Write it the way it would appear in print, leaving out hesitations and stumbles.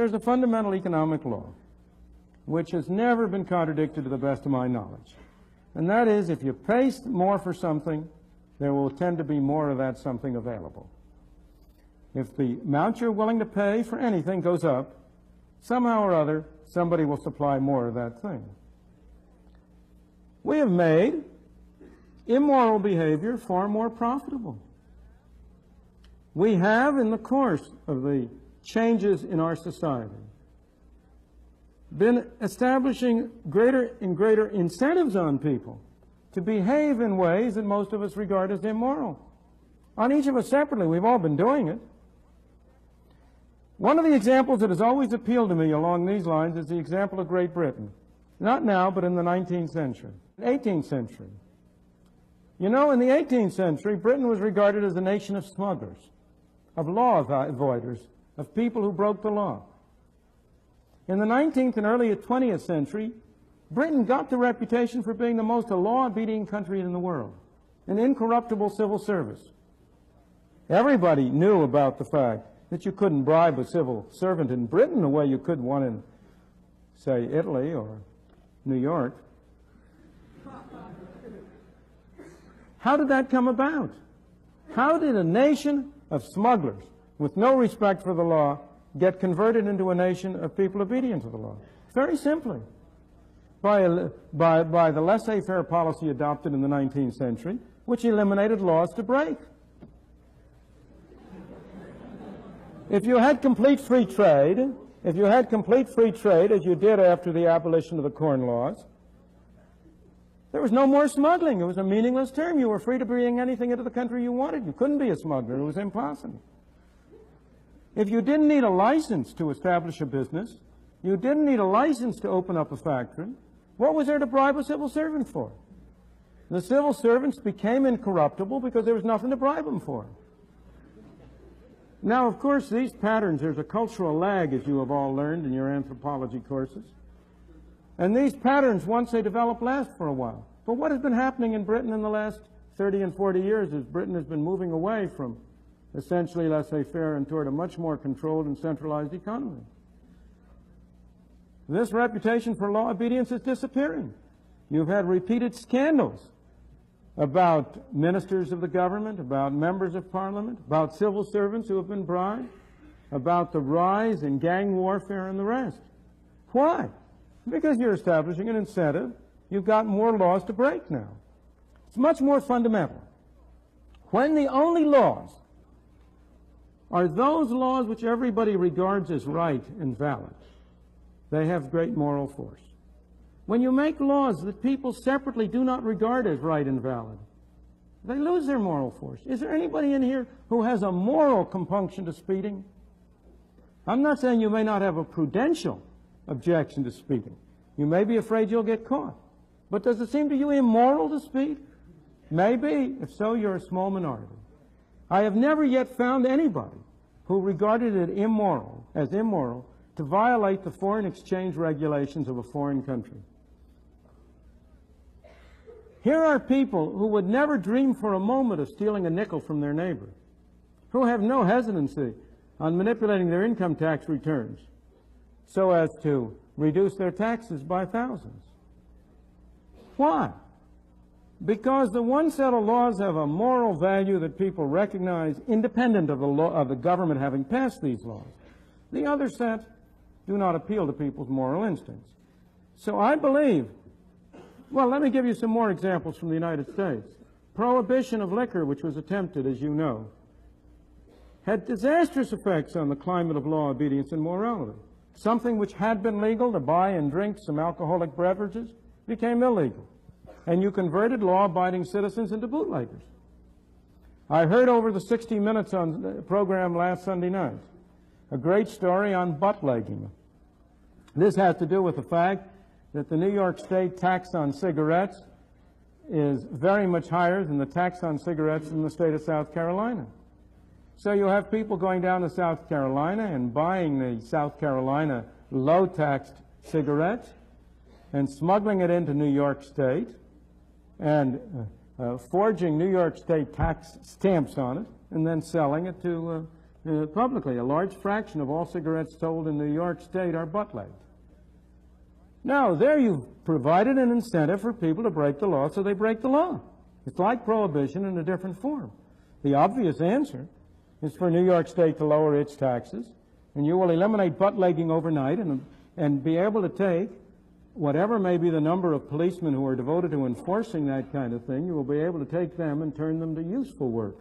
there's a fundamental economic law which has never been contradicted to the best of my knowledge. And that is, if you pay more for something, there will tend to be more of that something available. If the amount you're willing to pay for anything goes up, somehow or other, somebody will supply more of that thing. We have made immoral behavior far more profitable. We have, in the course of the changes in our society, been establishing greater and greater incentives on people to behave in ways that most of us regard as immoral. On each of us separately, we've all been doing it. One of the examples that has always appealed to me along these lines is the example of Great Britain. Not now, but in the 19th century, 18th century. You know, in the 18th century, Britain was regarded as a nation of smugglers, of law avoiders, of people who broke the law. In the 19th and early 20th century, Britain got the reputation for being the most law-obedient country in the world, an incorruptible civil service. Everybody knew about the fact that you couldn't bribe a civil servant in Britain the way you could one in, say, Italy or New York. How did that come about? How did a nation of smugglers with no respect for the law get converted into a nation of people obedient to the law? Very simply, by the laissez-faire policy adopted in the 19th century, which eliminated laws to break. If you had complete free trade, as you did after the abolition of the Corn Laws, there was no more smuggling. It was a meaningless term. You were free to bring anything into the country you wanted. You couldn't be a smuggler. It was impossible. If you didn't need a license to establish a business, you didn't need a license to open up a factory, what was there to bribe a civil servant for? The civil servants became incorruptible because there was nothing to bribe them for. Now, of course, these patterns, there's a cultural lag, as you have all learned in your anthropology courses. And these patterns, once they develop, last for a while. But what has been happening in Britain in the last 30 and 40 years is Britain has been moving away from essentially laissez-faire and toward a much more controlled and centralized economy. This reputation for law obedience is disappearing. You've had repeated scandals about ministers of the government, about members of parliament, about civil servants who have been bribed, about the rise in gang warfare and the rest. Why? Because you're establishing an incentive. You've got more laws to break now. It's much more fundamental. When the only laws are those laws which everybody regards as right and valid, they have great moral force. When you make laws that people separately do not regard as right and valid, they lose their moral force. Is there anybody in here who has a moral compunction to speeding? I'm not saying you may not have a prudential objection to speeding. You may be afraid you'll get caught. But does it seem to you immoral to speed? Maybe. If so, you're a small minority. I have never yet found anybody who regarded it immoral, to violate the foreign exchange regulations of a foreign country. Here are people who would never dream for a moment of stealing a nickel from their neighbor, who have no hesitancy on manipulating their income tax returns so as to reduce their taxes by thousands. Why? Because the one set of laws have a moral value that people recognize independent of the government having passed these laws. The other set do not appeal to people's moral instincts. So I believe, well, let me give you some more examples from the United States. Prohibition of liquor, which was attempted, as you know, had disastrous effects on the climate of law, obedience, and morality. Something which had been legal, to buy and drink some alcoholic beverages, became illegal. And you converted law-abiding citizens into bootleggers. I heard over the 60 Minutes program last Sunday night a great story on butt-legging. This has to do with the fact that the New York State tax on cigarettes is very much higher than the tax on cigarettes in the state of South Carolina. So you have people going down to South Carolina and buying the South Carolina low-taxed cigarettes and smuggling it into New York State and forging New York State tax stamps on it and then selling it to publicly. A large fraction of all cigarettes sold in New York State are butt-legged. Now, there you've provided an incentive for people to break the law, so they break the law. It's like prohibition in a different form. The obvious answer is for New York State to lower its taxes, and you will eliminate butt-legging overnight and be able to take whatever may be the number of policemen who are devoted to enforcing that kind of thing, you will be able to take them and turn them to useful work.